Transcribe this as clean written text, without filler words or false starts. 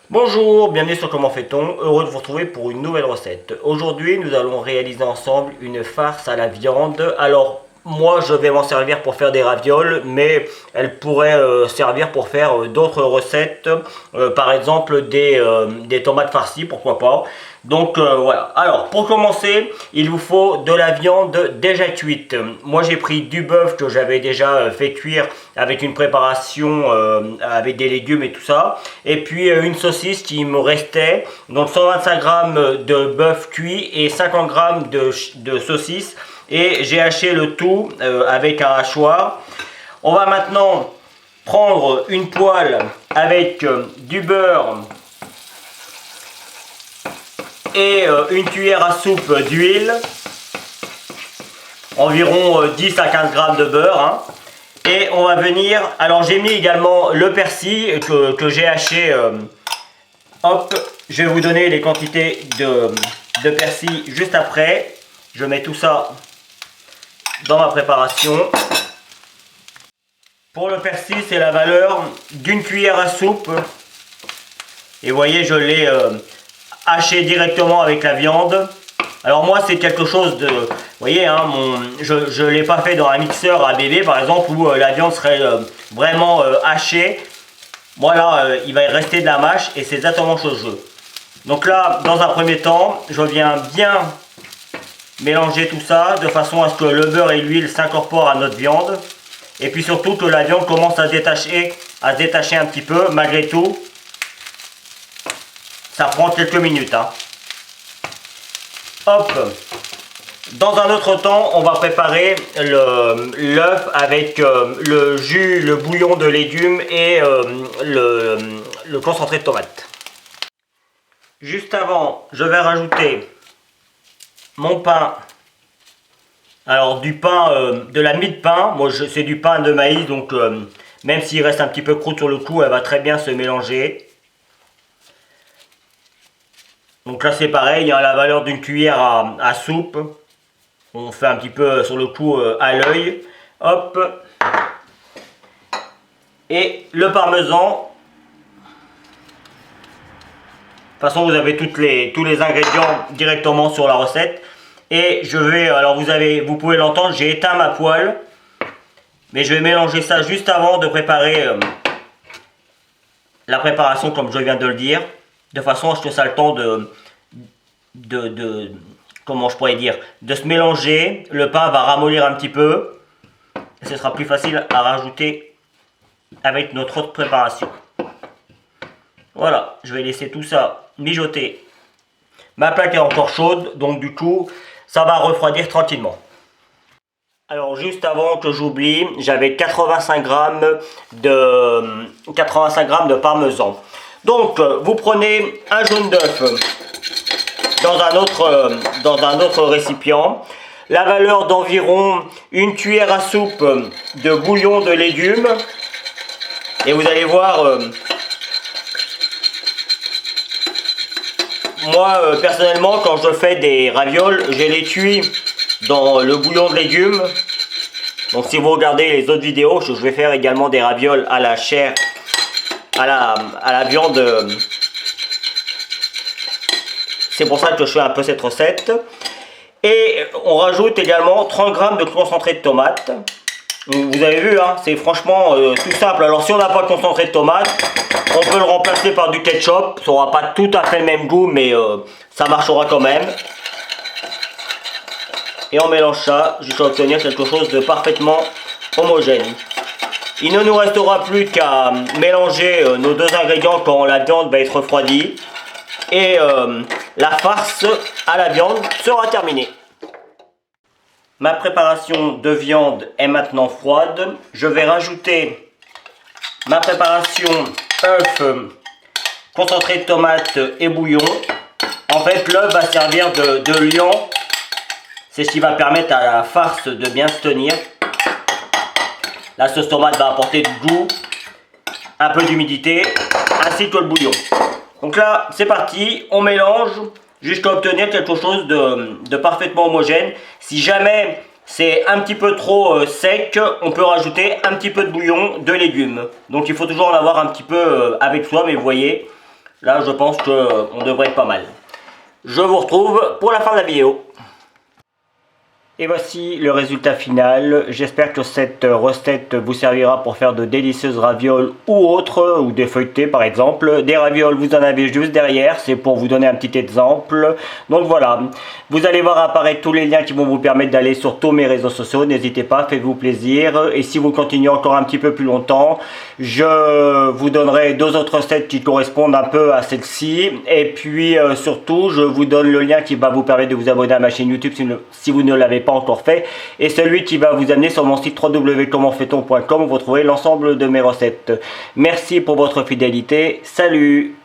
Bonjour, bienvenue sur Comment fait-on, heureux de vous retrouver pour une nouvelle recette. Aujourd'hui, nous allons réaliser ensemble une farce à la viande. Alors, moi, je vais m'en servir pour faire des ravioles, mais elle pourrait servir pour faire d'autres recettes, par exemple des tomates farcies, pourquoi pas. Donc voilà. Alors pour commencer, il vous faut de la viande déjà cuite. Moi j'ai pris du bœuf que j'avais déjà fait cuire avec une préparation avec des légumes et tout ça. Et puis une saucisse qui me restait. Donc 125 grammes de bœuf cuit et 50 grammes de saucisse. Et j'ai haché le tout avec un hachoir. On va maintenant prendre une poêle avec du beurre et une cuillère à soupe d'huile, environ 10 à 15 grammes de beurre. Hein. Et on va venir, alors j'ai mis également le persil que j'ai haché. Hop, je vais vous donner les quantités de persil juste après. Je mets tout ça dans ma préparation. Pour le persil, c'est la valeur d'une cuillère à soupe. Et vous voyez, je l'ai haché directement avec la viande. Alors moi c'est quelque chose de, vous voyez, hein, je ne l'ai pas fait dans un mixeur à bébé par exemple où la viande serait vraiment hachée. Voilà, il va y rester de la mâche et c'est exactement chose que je veux. Donc là, dans un premier temps, je viens bien mélanger tout ça de façon à ce que le beurre et l'huile s'incorporent à notre viande. Et puis surtout que la viande commence à se détacher un petit peu malgré tout. Ça prend quelques minutes. Hein. Hop. Dans un autre temps, on va préparer l'œuf avec le jus, le bouillon de légumes et le concentré de tomate. Juste avant, je vais rajouter mon pain. Alors du pain, de la mie de pain. Moi c'est du pain de maïs, donc même s'il reste un petit peu croûte sur le coup, elle va très bien se mélanger. Donc là c'est pareil, hein, la valeur d'une cuillère à soupe. On fait un petit peu sur le coup à l'œil. Hop. Et le parmesan. De toute façon vous avez tous les ingrédients directement sur la recette. Et je vais, alors vous pouvez l'entendre, j'ai éteint ma poêle. Mais je vais mélanger ça juste avant de préparer la préparation comme je viens de le dire. De façon à ce que ça ait le temps comment je pourrais dire, de se mélanger. Le pain va ramollir un petit peu. Et ce sera plus facile à rajouter avec notre autre préparation. Voilà, je vais laisser tout ça mijoter. Ma plaque est encore chaude, donc du coup, ça va refroidir tranquillement. Alors juste avant que j'oublie, j'avais 85 grammes de parmesan. Donc vous prenez un jaune d'œuf dans un autre récipient, la valeur d'environ une cuillère à soupe de bouillon de légumes. Et vous allez voir, moi personnellement quand je fais des ravioles, je les cuis dans le bouillon de légumes. Donc si vous regardez les autres vidéos, je vais faire également des ravioles à la chair, à la viande. C'est pour ça que je fais un peu cette recette. Et on rajoute également 30 grammes de concentré de tomate. Vous avez vu, hein, c'est franchement tout simple. Alors si on n'a pas de concentré de tomate, on peut le remplacer par du ketchup. Ça n'aura pas tout à fait le même goût, mais ça marchera quand même. Et on mélange ça jusqu'à obtenir quelque chose de parfaitement homogène. Il ne nous restera plus qu'à mélanger nos deux ingrédients quand la viande va être refroidie. Et la farce à la viande sera terminée. Ma préparation de viande est maintenant froide. Je vais rajouter ma préparation œuf, concentré de tomate et bouillon. En fait, l'œuf va servir de liant. C'est ce qui va permettre à la farce de bien se tenir. La sauce tomate va apporter du goût, un peu d'humidité, ainsi que le bouillon. Donc là, c'est parti, on mélange jusqu'à obtenir quelque chose de parfaitement homogène. Si jamais c'est un petit peu trop sec, on peut rajouter un petit peu de bouillon de légumes. Donc il faut toujours en avoir un petit peu avec soi, mais vous voyez, Là, je pense qu'on devrait être pas mal. Je vous retrouve pour la fin de la vidéo. Et voici le résultat final. J'espère que cette recette vous servira pour faire de délicieuses ravioles ou autres, ou des feuilletés par exemple. Des ravioles, vous en avez juste derrière, c'est pour vous donner un petit exemple. Donc voilà, vous allez voir apparaître tous les liens qui vont vous permettre d'aller sur tous mes réseaux sociaux. N'hésitez pas, faites-vous plaisir. Et si vous continuez encore un petit peu plus longtemps, je vous donnerai deux autres recettes qui correspondent un peu à celle-ci. Et puis surtout, je vous donne le lien qui va vous permettre de vous abonner à ma chaîne YouTube si vous ne l'avez pas encore fait, et celui qui va vous amener sur mon site www.commentfaiton.com où vous trouverez l'ensemble de mes recettes. Merci pour votre fidélité, salut!